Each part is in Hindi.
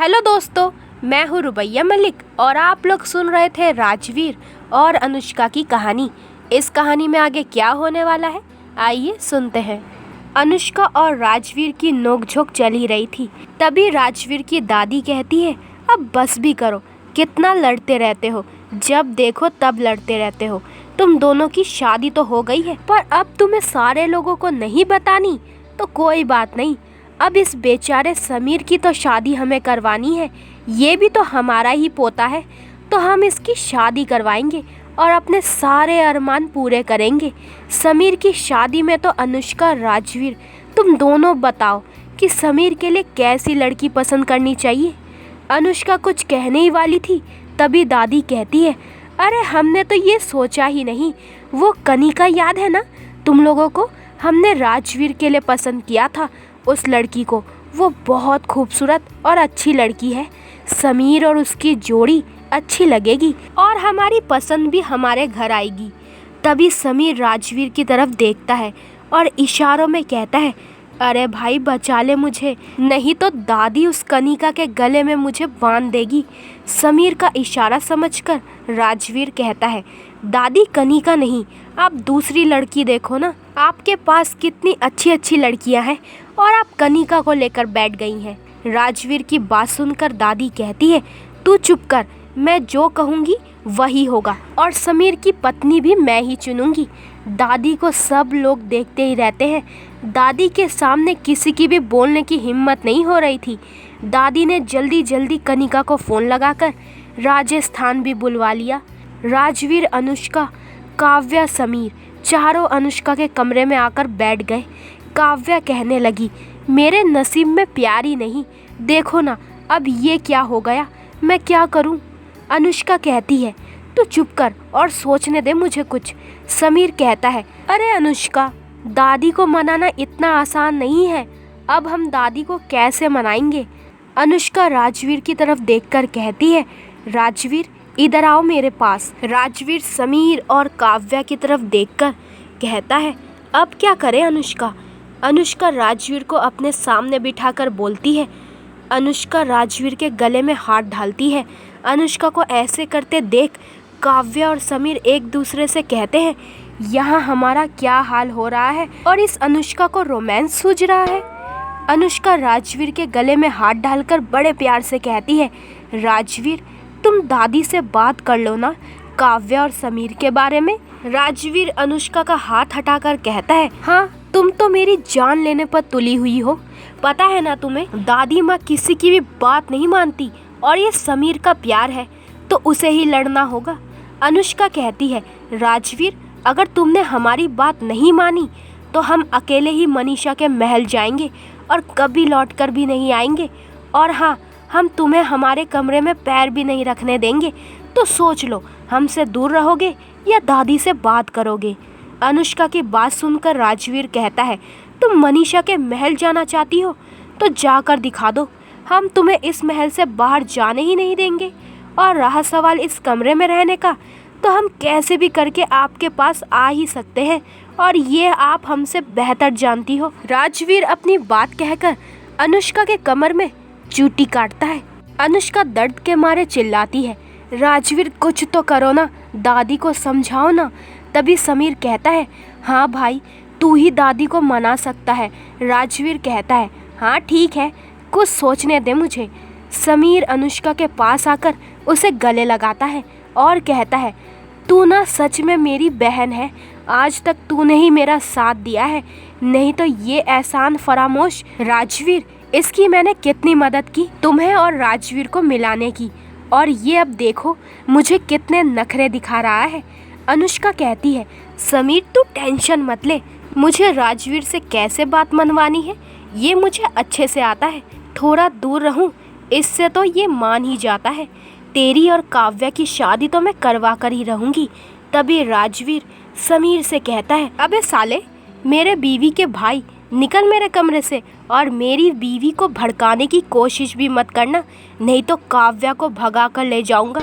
हेलो दोस्तों, मैं हूँ रुबैया मलिक और आप लोग सुन रहे थे राजवीर और अनुष्का की कहानी। इस कहानी में आगे क्या होने वाला है, आइए सुनते हैं। अनुष्का और राजवीर की नोकझोंक चली रही थी। तभी राजवीर की दादी कहती है, अब बस भी करो, कितना लड़ते रहते हो, जब देखो तब लड़ते रहते हो। तुम दोनों की शादी तो हो गई है, पर अब तुम्हें सारे लोगों को नहीं बतानी तो कोई बात नहीं। अब इस बेचारे समीर की तो शादी हमें करवानी है, ये भी तो हमारा ही पोता है, तो हम इसकी शादी करवाएंगे और अपने सारे अरमान पूरे करेंगे। समीर की शादी में तो अनुष्का, राजवीर, तुम दोनों बताओ कि समीर के लिए कैसी लड़की पसंद करनी चाहिए। अनुष्का कुछ कहने ही वाली थी, तभी दादी कहती है, अरे हमने तो ये सोचा ही नहीं। वो कनिका याद है ना तुम लोगों को, हमने राजवीर के लिए पसंद किया था उस लड़की को। वो बहुत खूबसूरत और अच्छी लड़की है। समीर और उसकी जोड़ी अच्छी लगेगी और हमारी पसंद भी हमारे घर आएगी। तभी समीर राजवीर की तरफ देखता है और इशारों में कहता है, अरे भाई बचा ले मुझे, नहीं तो दादी उस कनिका के गले में मुझे बांध देगी। समीर का इशारा समझकर राजवीर कहता है, दादी कनिका नहीं, आप दूसरी लड़की देखो ना, आपके पास कितनी अच्छी अच्छी लड़कियां हैं और आप कनिका को लेकर बैठ गई हैं। राजवीर की बात सुनकर दादी कहती है, तू चुप कर, मैं जो कहूँगी वही होगा और समीर की पत्नी भी मैं ही चुनूंगी। दादी को सब लोग देखते ही रहते हैं। दादी के सामने किसी की भी बोलने की हिम्मत नहीं हो रही थी। दादी ने जल्दी जल्दी कनिका को फ़ोन लगाकर राजस्थान भी बुलवा लिया। राजवीर, अनुष्का, काव्या, समीर चारों अनुष्का के कमरे में आकर बैठ गए। काव्या कहने लगी, मेरे नसीब में प्यार ही नहीं, देखो ना अब ये क्या हो गया, मैं क्या करूं। अनुष्का कहती है, तू चुप कर और सोचने दे मुझे कुछ। समीर कहता है, अरे अनुष्का, दादी को मनाना इतना आसान नहीं है, अब हम दादी को कैसे मनाएंगे। अनुष्का राजवीर की तरफ देखकर कहती है, राजवीर इधर आओ मेरे पास। राजवीर समीर और काव्या की तरफ देखकर कहता है, अब क्या करें अनुष्का। अनुष्का राजवीर को अपने सामने बिठाकर बोलती है। अनुष्का राजवीर के गले में हाथ डालती है। अनुष्का को ऐसे करते देख काव्या और समीर एक दूसरे से कहते हैं, यहाँ हमारा क्या हाल हो रहा है और इस अनुष्का को रोमांस सूझ रहा है। अनुष्का राजवीर के गले में हाथ डालकर बड़े प्यार से कहती है, राजवीर तुम दादी से बात कर लो ना काव्या और समीर के बारे में। राजवीर अनुष्का का हाथ हटाकर कहता है, हाँ तुम तो मेरी जान लेने पर तुली हुई हो, पता है ना तुम्हें, दादी माँ किसी की भी बात नहीं मानती और ये समीर का प्यार है तो उसे ही लड़ना होगा। अनुष्का कहती है, राजवीर अगर तुमने हमारी बात नहीं मानी तो हम अकेले ही मनीषा के महल जाएंगे और कभी लौट कर भी नहीं आएंगे, और हाँ हम तुम्हें हमारे कमरे में पैर भी नहीं रखने देंगे। तो सोच लो, हमसे दूर रहोगे या दादी से बात करोगे। अनुष्का की बात सुनकर राजवीर कहता है, तुम मनीषा के महल जाना चाहती हो तो जाकर दिखा दो, हम तुम्हें इस महल से बाहर जाने ही नहीं देंगे। और रहा सवाल इस कमरे में रहने का, तो हम कैसे भी करके आपके पास आ ही सकते हैं और ये आप हमसे बेहतर जानती हो। राजवीर अपनी बात कहकर अनुष्का के कमर में चूटी काटता है। अनुष्का दर्द के मारे चिल्लाती है, राजवीर कुछ तो करो ना, दादी को समझाओ ना। तभी समीर कहता है, हाँ भाई तू ही दादी को मना सकता है। राजवीर कहता है, हाँ ठीक है, कुछ सोचने दे मुझे। समीर अनुष्का के पास आकर उसे गले लगाता है और कहता है, तू ना सच में मेरी बहन है, आज तक तूने ही मेरा साथ दिया है, नहीं तो ये एहसान फरामोश। राजवीर इसकी मैंने कितनी मदद की तुम्हें और राजवीर को मिलाने की, और ये अब देखो मुझे कितने नखरे दिखा रहा है। अनुष्का कहती है, समीर तू टेंशन मत ले, मुझे राजवीर से कैसे बात मनवानी है ये मुझे अच्छे से आता है। थोड़ा दूर रहूं इससे तो ये मान ही जाता है। तेरी और काव्या की शादी तो मैं करवा कर ही रहूंगी। तभी राजवीर समीर से कहता है, अबे साले, मेरे बीवी के भाई, निकल मेरे कमरे से और मेरी बीवी को भड़काने की कोशिश भी मत करना, नहीं तो काव्या को भगा कर ले जाऊंगा,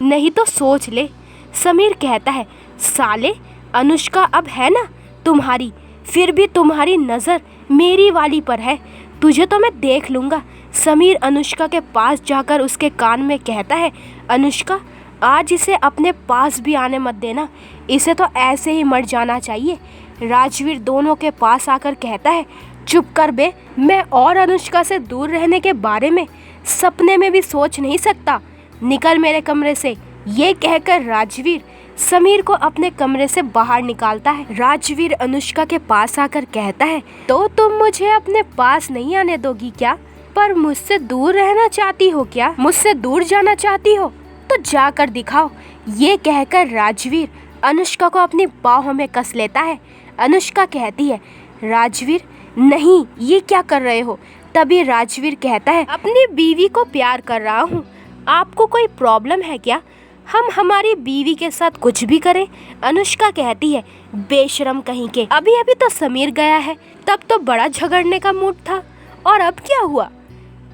नहीं तो सोच ले। समीर कहता है, साले अनुष्का अब है ना तुम्हारी, फिर भी तुम्हारी नज़र मेरी वाली पर है, तुझे तो मैं देख लूँगा, समीर अनुष्का के पास जाकर उसके कान में कहता है, अनुष्का आज इसे अपने पास भी आने मत देना, इसे तो ऐसे ही मर जाना चाहिए। राजवीर दोनों के पास आकर कहता है, चुप कर बे, मैं और अनुष्का से दूर रहने के बारे में सपने में भी सोच नहीं सकता, निकल मेरे कमरे से। ये कहकर राजवीर समीर को अपने कमरे से बाहर निकालता है। राजवीर अनुष्का के पास आकर कहता है, तो तुम मुझे अपने पास नहीं आने दोगी क्या? पर मुझसे दूर रहना चाहती हो क्या? मुझसे दूर जाना चाहती हो तो जाकर दिखाओ। ये कहकर राजवीर अनुष्का को अपनी बाहों में कस लेता है। अनुष्का कहती है, राजवीर नहीं, ये क्या कर रहे हो? तभी राजवीर कहता है, अपनी बीवी को प्यार कर रहा हूँ, आपको कोई प्रॉब्लम है क्या? हम हमारी बीवी के साथ कुछ भी करें? अनुष्का कहती है, बेशरम कहीं के, अभी अभी तो समीर गया है, तब तो बड़ा झगड़ने का मूड था, और अब क्या हुआ?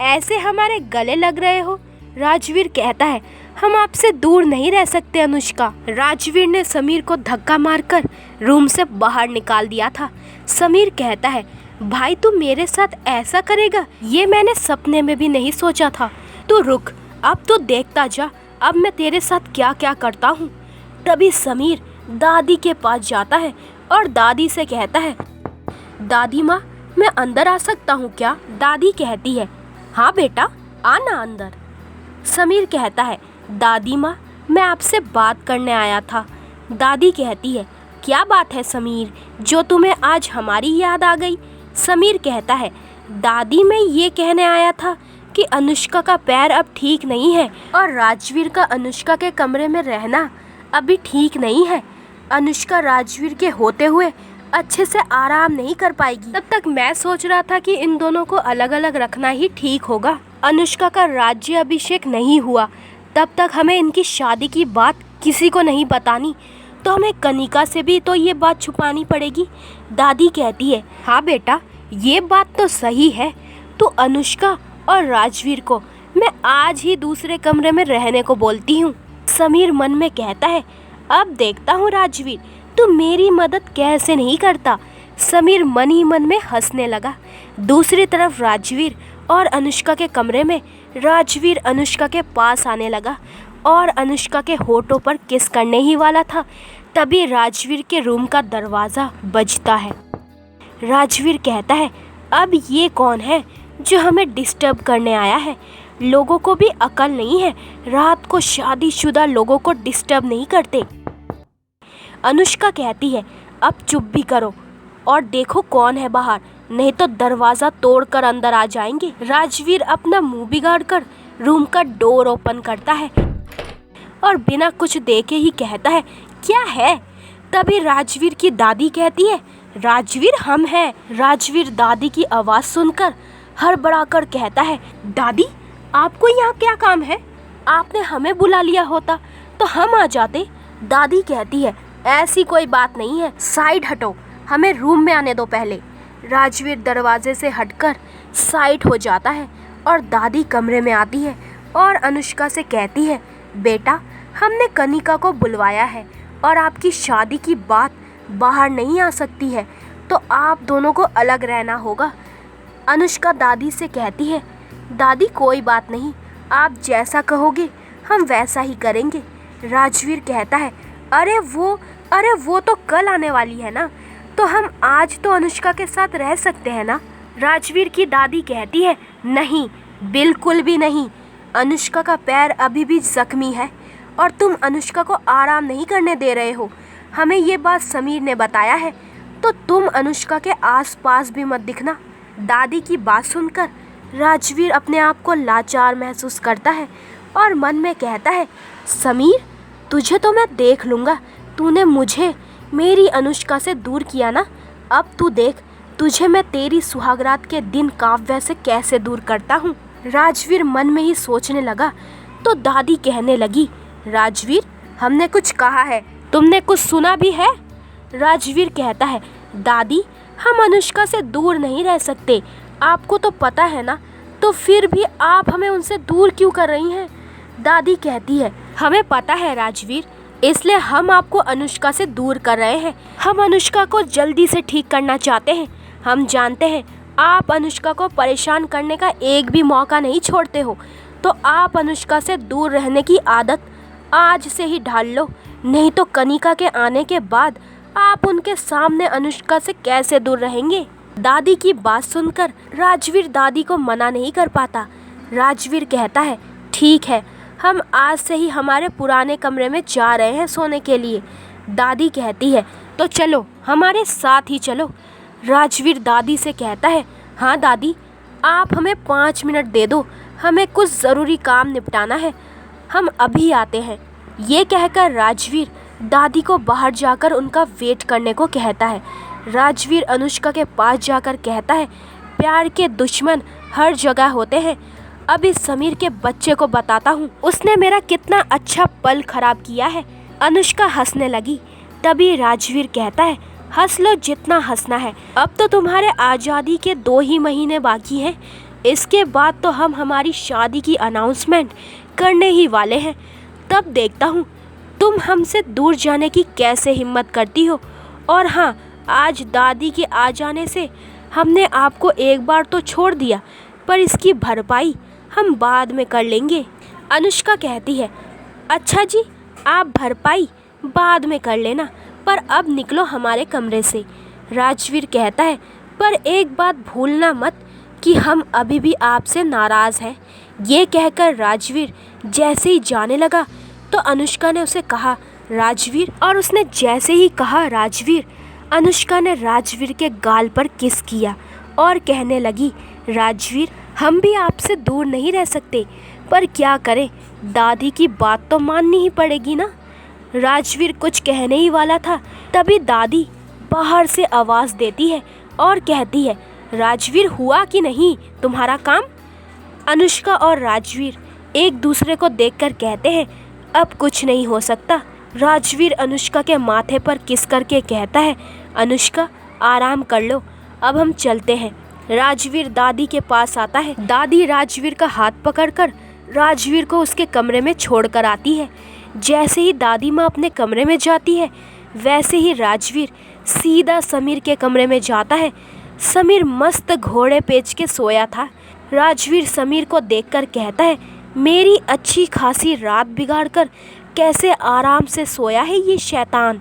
ऐसे हमारे गले लग रहे हो। राजवीर कहता है, हम आपसे दूर नहीं रह सकते अनुष्का। राजवीर ने समीर को धक्का मारकर रूम से बाहर निकाल दिया था। समीर कहता है, भाई तू मेरे साथ ऐसा करेगा? ये मैंने सपने में भी नहीं सोचा था। तू रुक, अब तो देखता जा, अब मैं तेरे साथ क्या क्या करता हूँ। तभी समीर दादी के पास जाता है और दादी से कहता है, दादी माँ मैं अंदर आ सकता हूँ क्या? दादी कहती है, हाँ बेटा आना अंदर। समीर कहता है, दादी माँ मैं आपसे बात करने आया था। दादी कहती है, क्या बात है समीर, जो तुम्हें आज हमारी याद आ गई? समीर कहता है, दादी मैं ये कहने आया था कि अनुष्का का पैर अब ठीक नहीं है और राजवीर का अनुष्का के कमरे में रहना अभी ठीक नहीं है। अनुष्का राजवीर के होते हुए अच्छे से आराम नहीं कर पाएगी। तब तक मैं सोच रहा था कि इन दोनों को अलग अलग रखना ही ठीक होगा। अनुष्का का राज्य अभिषेक नहीं हुआ तब तक हमें इनकी शादी की बात किसी को नहीं बतानी, तो हमें कनिका से भी तो ये बात छुपानी पड़ेगी। दादी कहती है, हाँ बेटा ये बात तो सही है, तो अनुष्का और राजवीर को मैं आज ही दूसरे कमरे में रहने को बोलती हूँ। समीर मन में कहता है, अब देखता हूँ राजवीर तू मेरी मदद कैसे नहीं करता। समीर मन ही मन में हंसने लगा। दूसरी तरफ राजवीर और अनुष्का के कमरे में राजवीर अनुष्का के पास आने लगा और अनुष्का के होठों पर किस करने ही वाला था। तभी राजवीर के रूम का दरवाज़ा बजता है। राजवीर कहता है, अब ये कौन है जो हमें डिस्टर्ब करने आया है? लोगों को भी अकल नहीं है, रात को शादीशुदा लोगों को डिस्टर्ब नहीं करते। अनुष्का कहती है, अब चुप भी करो और देखो कौन है बाहर, नहीं तो दरवाज़ा तोड़कर अंदर आ जाएंगे। राजवीर अपना मुंह बिगाड़कर रूम का डोर ओपन करता है और बिना कुछ देखे ही कहता है, क्या है? तभी राजवीर की दादी कहती है, राजवीर हम हैं। राजवीर दादी की आवाज़ सुनकर हड़बड़ाकर कहता है, दादी आपको यहाँ क्या काम है? आपने हमें बुला लिया होता तो हम आ जाते। दादी कहती है, ऐसी कोई बात नहीं है, साइड हटो, हमें रूम में आने दो पहले। राजवीर दरवाजे से हटकर साइड हो जाता है और दादी कमरे में आती है और अनुष्का से कहती है, बेटा हमने कनिका को बुलवाया है और आपकी शादी की बात बाहर नहीं आ सकती है, तो आप दोनों को अलग रहना होगा। अनुष्का दादी से कहती है, दादी कोई बात नहीं, आप जैसा कहोगे हम वैसा ही करेंगे। राजवीर कहता है, अरे वो तो कल आने वाली है ना, तो हम आज तो अनुष्का के साथ रह सकते हैं ना। राजवीर की दादी कहती है, नहीं बिल्कुल भी नहीं, अनुष्का का पैर अभी भी जख्मी है और तुम अनुष्का को आराम नहीं करने दे रहे हो। हमें ये बात समीर ने बताया है, तो तुम अनुष्का के आसपास भी मत दिखना। दादी की बात सुनकर राजवीर अपने आप को लाचार महसूस करता है और मन में कहता है, समीर तुझे तो मैं देख लूँगा, तूने मुझे मेरी अनुष्का से दूर किया ना, अब तू देख तुझे मैं तेरी सुहागरात के दिन काव्या से कैसे दूर करता हूँ। राजवीर मन में ही सोचने लगा तो दादी कहने लगी, राजवीर हमने कुछ कहा है, तुमने कुछ सुना भी है? राजवीर कहता है, दादी हम अनुष्का से दूर नहीं रह सकते, आपको तो पता है ना, तो फिर भी आप हमें उनसे दूर क्यों कर रही हैं? दादी कहती है, हमें पता है राजवीर, इसलिए हम आपको अनुष्का से दूर कर रहे हैं। हम अनुष्का को जल्दी से ठीक करना चाहते हैं। हम जानते हैं आप अनुष्का को परेशान करने का एक भी मौका नहीं छोड़ते हो, तो आप अनुष्का से दूर रहने की आदत आज से ही ढाल लो, नहीं तो कनिका के आने के बाद आप उनके सामने अनुष्का से कैसे दूर रहेंगे। दादी की बात सुनकर राजवीर दादी को मना नहीं कर पाता। राजवीर कहता है, ठीक है, हम आज से ही हमारे पुराने कमरे में जा रहे हैं सोने के लिए। दादी कहती है, तो चलो हमारे साथ ही चलो। राजवीर दादी से कहता है, हाँ दादी, आप हमें 5 मिनट दे दो, हमें कुछ ज़रूरी काम निपटाना है, हम अभी आते हैं। ये कहकर राजवीर दादी को बाहर जाकर उनका वेट करने को कहता है। राजवीर अनुष्का के पास जाकर कहता है, प्यार के दुश्मन हर जगह होते हैं। अब इस समीर के बच्चे को बताता हूँ, उसने मेरा कितना अच्छा पल खराब किया है। अनुष्का हंसने लगी। तभी राजवीर कहता है, हंस लो जितना हंसना है, अब तो तुम्हारे आज़ादी के 2 ही महीने बाकी हैं। इसके बाद तो हम हमारी शादी की अनाउंसमेंट करने ही वाले हैं। तब देखता हूँ तुम हमसे दूर जाने की कैसे हिम्मत करती हो। और हाँ, आज दादी के आ जाने से हमने आपको एक बार तो छोड़ दिया, पर इसकी भरपाई हम बाद में कर लेंगे। अनुष्का कहती है, अच्छा जी, आप भरपाई बाद में कर लेना, पर अब निकलो हमारे कमरे से। राजवीर कहता है, पर एक बात भूलना मत कि हम अभी भी आपसे नाराज़ हैं। ये कहकर राजवीर जैसे ही जाने लगा तो अनुष्का ने उसे कहा, राजवीर, और उसने जैसे ही कहा राजवीर, अनुष्का ने राजवीर के गाल पर किस किया और कहने लगी, राजवीर, हम भी आपसे दूर नहीं रह सकते, पर क्या करें, दादी की बात तो माननी ही पड़ेगी ना। राजवीर कुछ कहने ही वाला था, तभी दादी बाहर से आवाज़ देती है और कहती है, राजवीर, हुआ कि नहीं तुम्हारा काम। अनुष्का और राजवीर एक दूसरे को देखकर कहते हैं, अब कुछ नहीं हो सकता। राजवीर अनुष्का के माथे पर किस करके कहता है, अनुष्का, आराम कर लो, अब हम चलते हैं। राजवीर दादी के पास आता है। दादी राजवीर का हाथ पकड़कर राजवीर को उसके कमरे में छोड़कर आती है। जैसे ही दादी माँ अपने कमरे में जाती है, वैसे ही राजवीर सीधा समीर के कमरे में जाता है। समीर मस्त घोड़े पेच के सोया था। राजवीर समीर को देखकर कहता है, मेरी अच्छी खासी रात बिगाड़कर कैसे आराम से सोया है ये शैतान,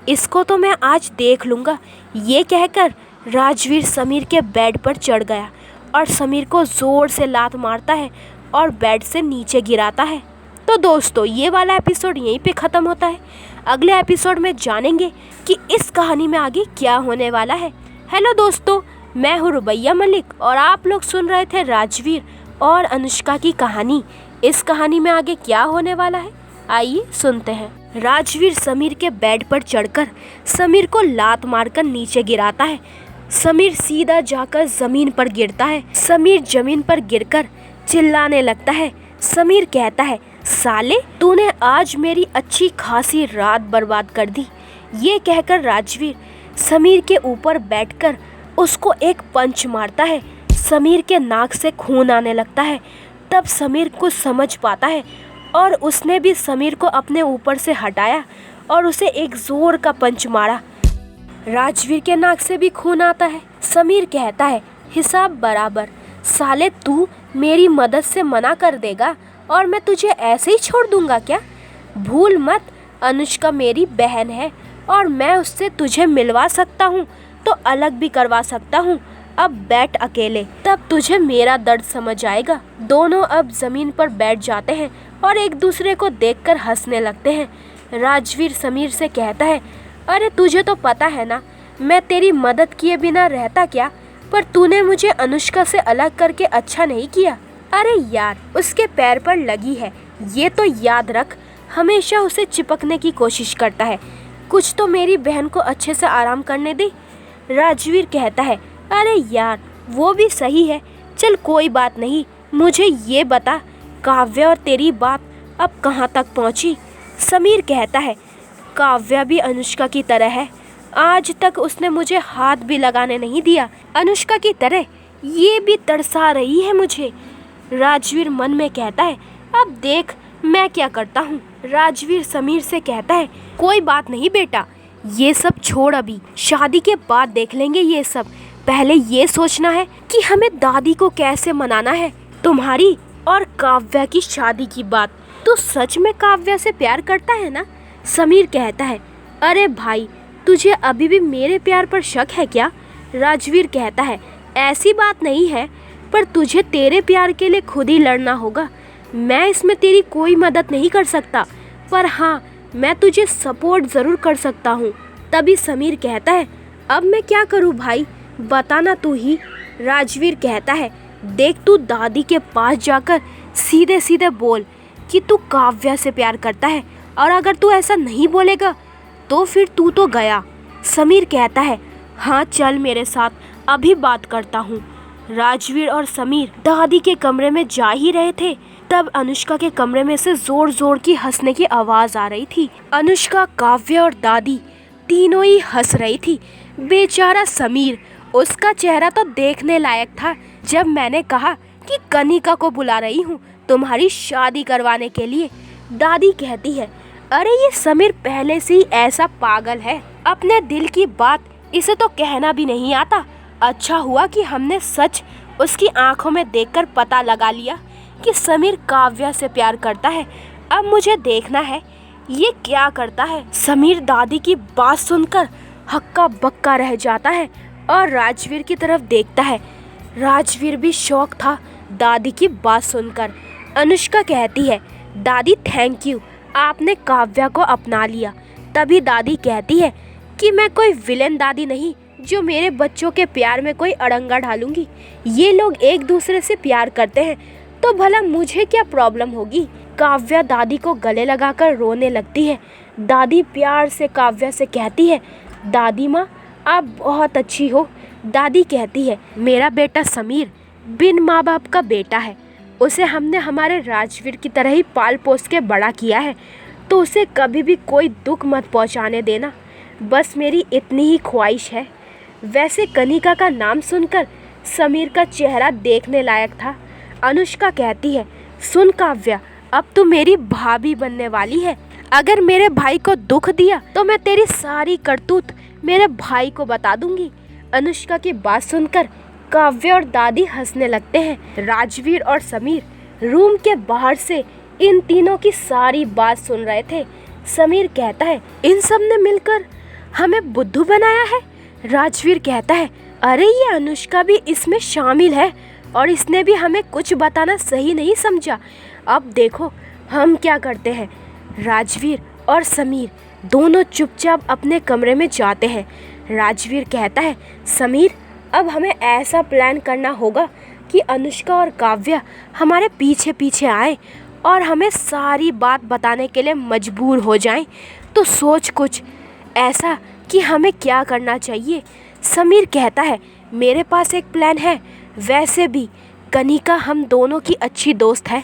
इसको तो मैं आज देख लूँगा। ये कहकर राजवीर समीर के बेड पर चढ़ गया और समीर को ज़ोर से लात मारता है और बेड से नीचे गिराता है। तो दोस्तों, ये वाला एपिसोड यहीं पे ख़त्म होता है। अगले एपिसोड में जानेंगे कि इस कहानी में आगे क्या होने वाला है। हेलो दोस्तों, मैं हूँ रुबैया मलिक और आप लोग सुन रहे थे राजवीर और अनुष्का की कहानी। इस कहानी में आगे क्या होने वाला है, आइए सुनते हैं। राजवीर समीर के बेड पर चढ़कर समीर को लात मारकर नीचे गिराता है। समीर सीधा जाकर ज़मीन पर गिरता है। समीर ज़मीन पर गिरकर चिल्लाने लगता है। समीर कहता है, साले, तूने आज मेरी अच्छी खासी रात बर्बाद कर दी। ये कहकर राजवीर समीर के ऊपर बैठकर उसको एक पंच मारता है। समीर के नाक से खून आने लगता है। तब समीर कुछ समझ पाता है और उसने भी समीर को अपने ऊपर से हटाया और उसे एक जोर का पंच मारा। राजवीर के नाक से भी खून आता है। समीर कहता है, हिसाब बराबर। साले, तू मेरी मदद से मना कर देगा और मैं तुझे ऐसे ही छोड़ दूंगा क्या? भूल मत, अनुष्का मेरी बहन है और मैं उससे तुझे मिलवा सकता हूँ तो अलग भी करवा सकता हूँ। अब बैठ अकेले, तब तुझे मेरा दर्द समझ आएगा। दोनों अब ज़मीन पर बैठ जाते हैं और एक दूसरे को देखकर हंसने लगते हैं। राजवीर समीर से कहता है, अरे तुझे तो पता है ना, मैं तेरी मदद किए बिना रहता क्या, पर तूने मुझे अनुष्का से अलग करके अच्छा नहीं किया। अरे यार, उसके पैर पर लगी है, ये तो याद रख, हमेशा उसे चिपकने की कोशिश करता है। कुछ तो मेरी बहन को अच्छे से आराम करने दे। राजवीर कहता है, अरे यार, वो भी सही है, चल कोई बात नहीं। मुझे ये बता, काव्या और तेरी बात अब कहाँ तक पहुँची? समीर कहता है, काव्या भी अनुष्का की तरह है, आज तक उसने मुझे हाथ भी लगाने नहीं दिया। अनुष्का की तरह ये भी तरसा रही है मुझे। राजवीर मन में कहता है, अब देख मैं क्या करता हूँ। राजवीर समीर से कहता है, कोई बात नहीं बेटा, ये सब छोड़, अभी शादी के बाद देख लेंगे ये सब, पहले ये सोचना है कि हमें दादी को कैसे मनाना है। तुम्हारी और काव्या की शादी की बात। तू सच में काव्या से प्यार करता है ना? समीर कहता है, अरे भाई, तुझे अभी भी मेरे प्यार पर शक है क्या? राजवीर कहता है, ऐसी बात नहीं है, पर तुझे तेरे प्यार के लिए खुद ही लड़ना होगा। मैं इसमें तेरी कोई मदद नहीं कर सकता, पर हाँ, मैं तुझे सपोर्ट ज़रूर कर सकता हूँ। तभी समीर कहता है, अब मैं क्या करूँ भाई, बताना तू ही। राजवीर कहता है, देख, तू दादी के पास जाकर सीधे सीधे बोल कि तू काव्या से प्यार करता है, और अगर तू ऐसा नहीं बोलेगा तो फिर तू तो गया। समीर कहता है, हाँ चल मेरे साथ, अभी बात करता हूँ। राजवीर और समीर दादी के कमरे में जा ही रहे थे, तब अनुष्का के कमरे में से जोर जोर की हंसने की आवाज़ आ रही थी। अनुष्का, काव्या और दादी तीनों ही हंस रही थी। बेचारा समीर, उसका चेहरा तो देखने लायक था जब मैंने कहा कि कनिका को बुला रही हूँ तुम्हारी शादी करवाने के लिए। दादी कहती है, अरे ये समीर पहले से ही ऐसा पागल है, अपने दिल की बात इसे तो कहना भी नहीं आता। अच्छा हुआ कि हमने सच उसकी आंखों में देखकर पता लगा लिया कि समीर काव्या से प्यार करता है। अब मुझे देखना है ये क्या करता है। समीर दादी की बात सुनकर हक्का बक्का रह जाता है और राजवीर की तरफ देखता है। राजवीर भी शौक था दादी की बात सुनकर। अनुष्का कहती है, दादी थैंक यू, आपने काव्या को अपना लिया। तभी दादी कहती है कि मैं कोई विलेन दादी नहीं जो मेरे बच्चों के प्यार में कोई अड़ंगा डालूंगी। ये लोग एक दूसरे से प्यार करते हैं तो भला मुझे क्या प्रॉब्लम होगी। काव्या दादी को गले लगाकर रोने लगती है। दादी प्यार से काव्या से कहती है, दादी माँ आप बहुत अच्छी हो। दादी कहती है, मेरा बेटा समीर बिन माँ बाप का बेटा है, उसे हमने हमारे राजवीर की तरह ही पाल पोस के बड़ा किया है, तो उसे कभी भी कोई दुख मत पहुँचाने देना, बस मेरी इतनी ही ख्वाहिश है। वैसे कनिका का नाम सुनकर समीर का चेहरा देखने लायक था। अनुष्का कहती है, सुन काव्या, अब तू मेरी भाभी बनने वाली है। अगर मेरे भाई को दुख दिया तो मैं तेरी सारी करतूत मेरे भाई को बता दूंगी। अनुष्का की बात सुनकर काव्या और दादी हंसने लगते हैं। राजवीर और समीर रूम के बाहर से इन तीनों की सारी बात सुन रहे थे। समीर कहता है, इन सब ने मिलकर हमें बुद्धू बनाया है। राजवीर कहता है, अरे ये अनुष्का भी इसमें शामिल है और इसने भी हमें कुछ बताना सही नहीं समझा। अब देखो हम क्या करते हैं। राजवीर और समीर दोनों चुपचाप अपने कमरे में जाते हैं। राजवीर कहता है, समीर अब हमें ऐसा प्लान करना होगा कि अनुष्का और काव्या हमारे पीछे पीछे आए और हमें सारी बात बताने के लिए मजबूर हो जाएं। तो सोच कुछ ऐसा कि हमें क्या करना चाहिए। समीर कहता है, मेरे पास एक प्लान है। वैसे भी कनिका हम दोनों की अच्छी दोस्त है,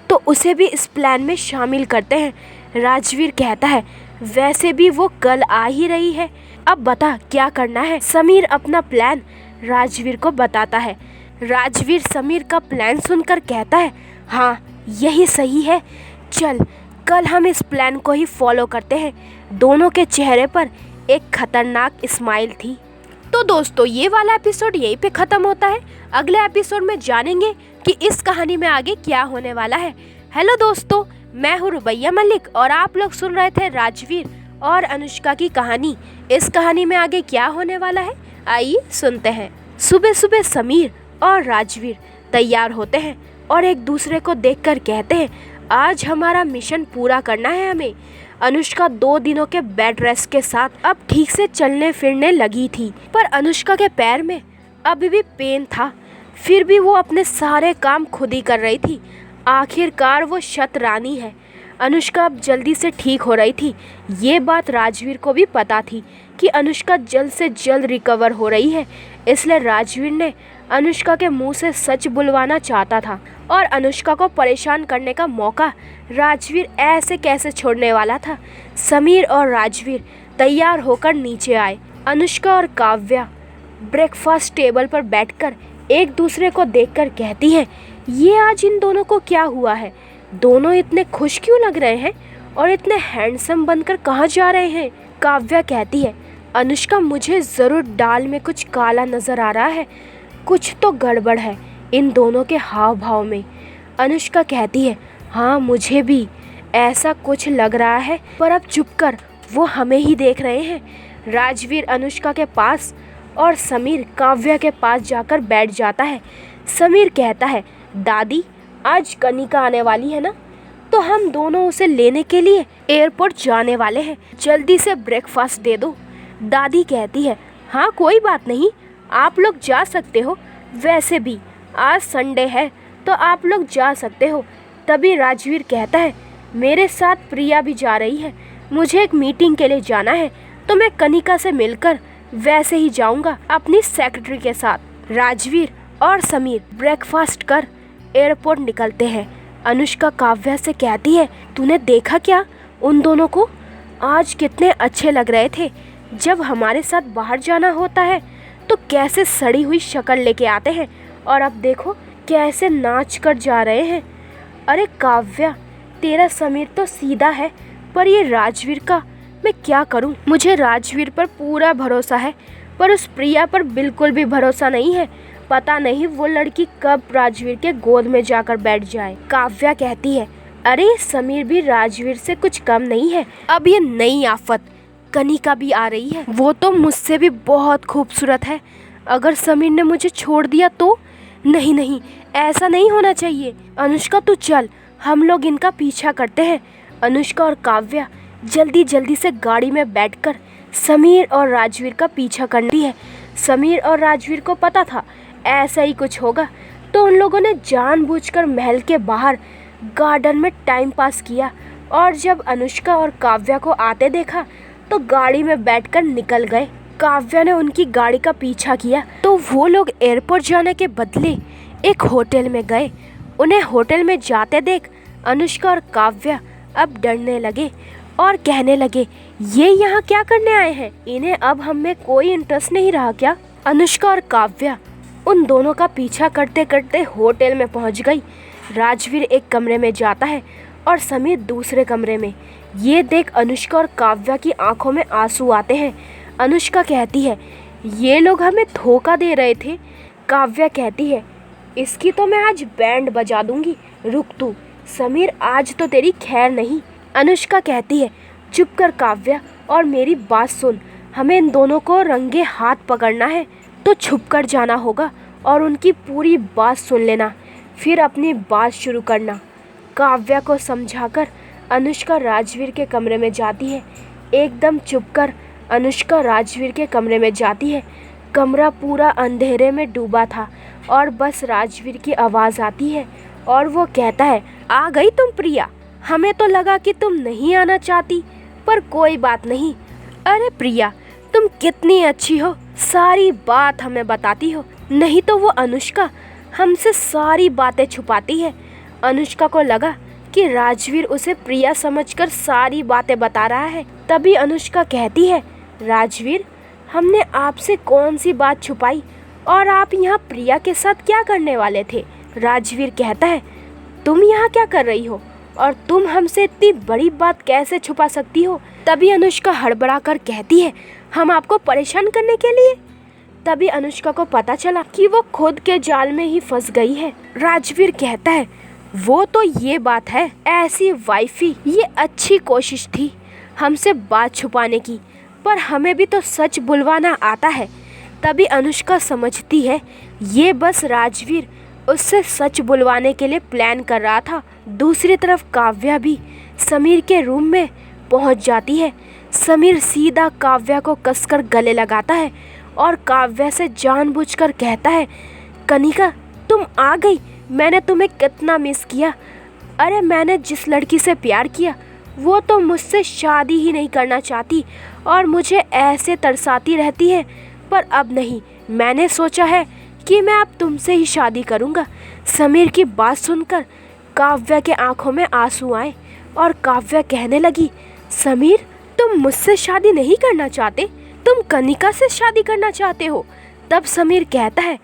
तो उसे भी इस प्लान में शामिल करते हैं। राजवीर कहता है, वैसे भी वो कल आ ही रही है, अब बता क्या करना है। समीर अपना प्लान राजवीर को बताता है। राजवीर समीर का प्लान सुनकर कहता है, हाँ यही सही है, चल कल हम इस प्लान को ही फॉलो करते हैं। दोनों के चेहरे पर एक खतरनाक स्माइल थी। तो दोस्तों ये वाला एपिसोड यहीं पे ख़त्म होता है। अगले एपिसोड में जानेंगे कि इस कहानी में आगे क्या होने वाला है। हेलो दोस्तों, मैं हूँ रुबैया मलिक और आप लोग सुन रहे थे राजवीर और अनुष्का की कहानी। इस कहानी में आगे क्या होने वाला है, आइए सुनते हैं। सुबह सुबह समीर और राजवीर तैयार होते हैं और एक दूसरे को देखकर कहते हैं, आज हमारा मिशन पूरा करना है हमें। अनुष्का 2 दिनों के बेड रेस्ट के साथ अब ठीक से चलने फिरने लगी थी, पर अनुष्का के पैर में अभी भी पेन था। फिर भी वो अपने सारे काम खुद ही कर रही थी। आखिरकार वो शतरानी है। अनुष्का अब जल्दी से ठीक हो रही थी। ये बात राजवीर को भी पता थी कि अनुष्का जल्द से जल्द रिकवर हो रही है, इसलिए राजवीर ने अनुष्का के मुंह से सच बुलवाना चाहता था और अनुष्का को परेशान करने का मौका राजवीर ऐसे कैसे छोड़ने वाला था। समीर और राजवीर तैयार होकर नीचे आए। अनुष्का और काव्या ब्रेकफास्ट टेबल पर बैठकर एक दूसरे को देखकर कहती हैं, ये आज इन दोनों को क्या हुआ है? दोनों इतने खुश क्यों लग रहे हैं और इतने हैंडसम बनकर कहाँ जा रहे हैं? काव्या कहती है, अनुष्का, मुझे ज़रूर दाल में कुछ काला नज़र आ रहा है। कुछ तो गड़बड़ है इन दोनों के हाव भाव में। अनुष्का कहती है, हाँ मुझे भी ऐसा कुछ लग रहा है, पर अब चुप कर, वो हमें ही देख रहे हैं। राजवीर अनुष्का के पास और समीर काव्या के पास जाकर बैठ जाता है। समीर कहता है, दादी आज कनिका आने वाली है ना, तो हम दोनों उसे लेने के लिए एयरपोर्ट जाने वाले हैं, जल्दी से ब्रेकफास्ट दे दो। दादी कहती है, हाँ कोई बात नहीं, आप लोग जा सकते हो, वैसे भी आज संडे है तो आप लोग जा सकते हो। तभी राजवीर कहता है, मेरे साथ प्रिया भी जा रही है, मुझे एक मीटिंग के लिए जाना है, तो मैं कनिका से मिलकर वैसे ही जाऊंगा अपनी सेक्रेटरी के साथ। राजवीर और समीर ब्रेकफास्ट कर एयरपोर्ट निकलते हैं। अनुष्का काव्या से कहती है, तूने देखा क्या उन दोनों को, आज कितने अच्छे लग रहे थे। जब हमारे साथ बाहर जाना होता है तो कैसे सड़ी हुई शक्ल लेके आते हैं, और अब देखो कैसे नाच कर जा रहे हैं। अरे काव्या, तेरा समीर तो सीधा है, पर ये राजवीर का मैं क्या करूं। मुझे राजवीर पर पूरा भरोसा है, पर उस प्रिया पर बिल्कुल भी भरोसा नहीं है। पता नहीं वो लड़की कब राजवीर के गोद में जाकर बैठ जाए। काव्या कहती है, अरे समीर भी राजवीर से कुछ कम नहीं है। अब ये नई आफत कनिका भी आ रही है, वो तो मुझसे भी बहुत खूबसूरत है। अगर समीर ने मुझे छोड़ दिया तो? नहीं नहीं, ऐसा नहीं होना चाहिए। अनुष्का तू चल, हम लोग इनका पीछा करते हैं। अनुष्का और काव्या जल्दी जल्दी से गाड़ी में बैठकर समीर और राजवीर का पीछा करती है। समीर और राजवीर को पता था ऐसा ही कुछ होगा, तो उन लोगों ने जानबूझकर महल के बाहर गार्डन में टाइम पास किया, और जब अनुष्का और काव्या को आते देखा तो गाड़ी में बैठकर निकल गए। काव्या ने उनकी गाड़ी का पीछा किया तो वो लोग एयरपोर्ट जाने के बदले एक होटल में गए। उन्हें होटल में जाते देख अनुष्का और काव्या अब डरने लगे और कहने लगे, ये यहाँ क्या करने आए हैं, इन्हें अब हम में कोई इंटरेस्ट नहीं रहा क्या। अनुष्का और काव्या उन दोनों का पीछा करते करते होटल में पहुँच गई। राजवीर एक कमरे में जाता है और समीर दूसरे कमरे में। ये देख अनुष्का और काव्या की आंखों में आंसू आते हैं। अनुष्का कहती है, ये लोग हमें धोखा दे रहे थे। काव्या कहती है, इसकी तो मैं आज बैंड बजा दूंगी, रुक तू। समीर आज तो तेरी खैर नहीं। अनुष्का कहती है, चुप कर काव्या और मेरी बात सुन, हमें इन दोनों को रंगे हाथ पकड़ना है, तो छुप कर जाना होगा और उनकी पूरी बात सुन लेना, फिर अपनी बात शुरू करना। काव्या को समझाकर अनुष्का राजवीर के कमरे में जाती है। एकदम चुप कर अनुष्का राजवीर के कमरे में जाती है। कमरा पूरा अंधेरे में डूबा था और बस राजवीर की आवाज़ आती है और वो कहता है, आ गई तुम प्रिया, हमें तो लगा कि तुम नहीं आना चाहती, पर कोई बात नहीं। अरे प्रिया, तुम कितनी अच्छी हो, सारी बात हमें बताती हो, नहीं तो वो अनुष्का हमसे सारी बातें छुपाती है। अनुष्का को लगा कि राजवीर उसे प्रिया समझकर सारी बातें बता रहा है। तभी अनुष्का कहती है, राजवीर, हमने आपसे कौन सी बात छुपाई और आप यहाँ प्रिया के साथ क्या करने वाले थे। राजवीर कहता है, तुम यहाँ क्या कर रही हो और तुम हमसे इतनी बड़ी बात कैसे छुपा सकती हो। तभी अनुष्का हड़बड़ा कर कहती है, हम आपको परेशान करने के लिए। तभी अनुष्का को पता चला कि वो खुद के जाल में ही फंस गई है। राजवीर कहता है, वो तो ये बात है, ऐसी वाइफी, ये अच्छी कोशिश थी हमसे बात छुपाने की, पर हमें भी तो सच बुलवाना आता है। तभी अनुष्का समझती है ये बस राजवीर उससे सच बुलवाने के लिए प्लान कर रहा था। दूसरी तरफ काव्या भी समीर के रूम में पहुंच जाती है। समीर सीधा काव्या को कसकर गले लगाता है और काव्या से जानबूझकर कहता है, कनिका तुम आ गई, मैंने तुम्हें कितना मिस किया। अरे मैंने जिस लड़की से प्यार किया वो तो मुझसे शादी ही नहीं करना चाहती और मुझे ऐसे तरसाती रहती है, पर अब नहीं, मैंने सोचा है कि मैं अब तुमसे ही शादी करूँगा। समीर की बात सुनकर काव्या के आंखों में आंसू आए और काव्या कहने लगी, समीर तुम मुझसे शादी नहीं करना चाहते, तुम कनिका से शादी करना चाहते हो। तब समीर कहता है,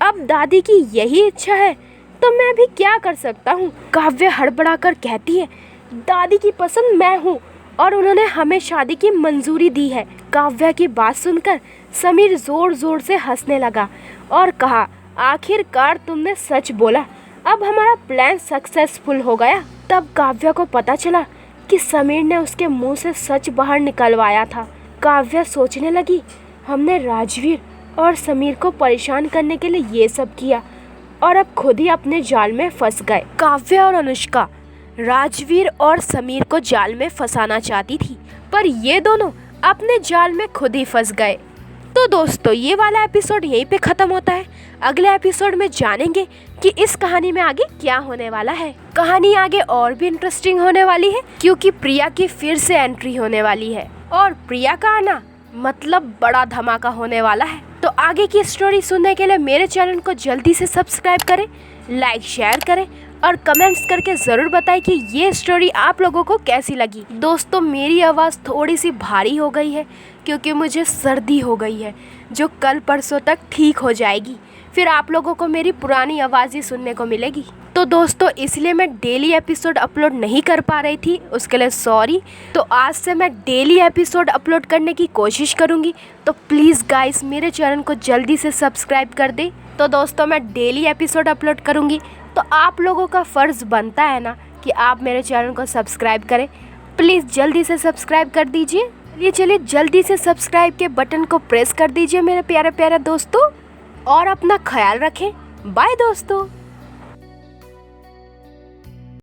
अब दादी की यही इच्छा है तो मैं भी क्या कर सकता हूँ। काव्या हड़बड़ा कर कहती है, दादी की पसंद मैं हूँ और उन्होंने हमें शादी की मंजूरी दी है। काव्या की बात सुनकर समीर जोर जोर से हंसने लगा और कहा, आखिरकार तुमने सच बोला, अब हमारा प्लान सक्सेसफुल हो गया। तब काव्या को पता चला कि समीर ने उसके मुंह से सच बाहर निकलवाया था। काव्या सोचने लगी, हमने राजवीर और समीर को परेशान करने के लिए ये सब किया और अब खुद ही अपने जाल में फंस गए। काव्या और अनुष्का राजवीर और समीर को जाल में फंसाना चाहती थी, पर ये दोनों अपने जाल में खुद ही फंस गए। तो दोस्तों, ये वाला एपिसोड यहीं पे ख़त्म होता है। अगले एपिसोड में जानेंगे कि इस कहानी में आगे क्या होने वाला है। कहानी आगे और भी इंटरेस्टिंग होने वाली है क्योंकि प्रिया की फिर से एंट्री होने वाली है और प्रिया का आना मतलब बड़ा धमाका होने वाला है। तो आगे की स्टोरी सुनने के लिए मेरे चैनल को जल्दी से सब्सक्राइब करें, लाइक शेयर करें और कमेंट्स करके ज़रूर बताएं कि ये स्टोरी आप लोगों को कैसी लगी। दोस्तों, मेरी आवाज़ थोड़ी सी भारी हो गई है क्योंकि मुझे सर्दी हो गई है जो कल परसों तक ठीक हो जाएगी। फिर आप लोगों को मेरी पुरानी आवाज़ ही सुनने को मिलेगी। तो दोस्तों, इसलिए मैं डेली एपिसोड अपलोड नहीं कर पा रही थी, उसके लिए सॉरी। तो आज से मैं डेली एपिसोड अपलोड करने की कोशिश करूँगी। तो प्लीज़ गाइस, मेरे चैनल को जल्दी से सब्सक्राइब कर दें। तो दोस्तों, मैं डेली एपिसोड अपलोड करूँगी, तो आप लोगों का फ़र्ज़ बनता है ना कि आप मेरे चैनल को सब्सक्राइब करें। प्लीज़ जल्दी से सब्सक्राइब कर दीजिए। चलिए जल्दी से सब्सक्राइब के बटन को प्रेस कर दीजिए मेरे प्यारे प्यारे दोस्तों, और अपना ख्याल रखें। बाय दोस्तों।